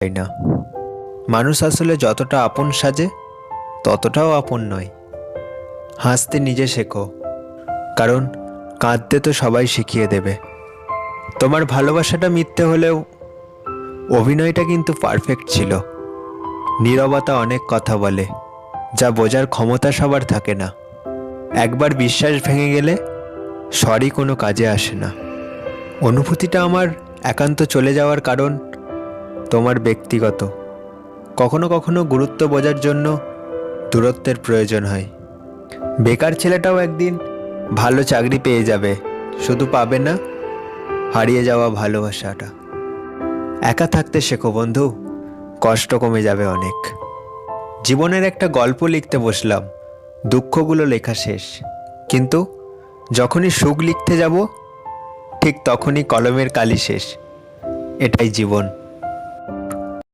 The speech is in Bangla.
তাই না? মানুষ আসলে যতটা আপন সাজে ততটাও আপন নয়। হাসতে নিজে শেখো, কারণ কাঁদতে তো সবাই শিখিয়ে দেবে। তোমার ভালোবাসাটা মিথ্যে হলেও অভিনয়টা কিন্তু পারফেক্ট ছিল। নীরবতা অনেক কথা বলে, যা বোঝার ক্ষমতা সবার থাকে না। একবার বিশ্বাস ভেঙে গেলে সরি কোনো কাজে আসে না। অনুভূতিটা আমার একান্ত চলে যাওয়ার কারণ তোমার ব্যক্তিগত। কখনো কখনো গুরুত্ব বোঝার জন্য দূরত্বের প্রয়োজন হয়। বেকার ছেলেটাও একদিন ভালো চাকরি পেয়ে যাবে, শুধু পাবে না হারিয়ে যাওয়া ভালোবাসাটা। একা থাকতে শেখো বন্ধু, কষ্ট কমে যাবে অনেক। জীবনের একটা গল্প লিখতে বসলাম, দুঃখগুলো লেখা শেষ, কিন্তু যখনই সুখ লিখতে যাব ঠিক তখনই কলমের কালি শেষ। এটাই জীবন।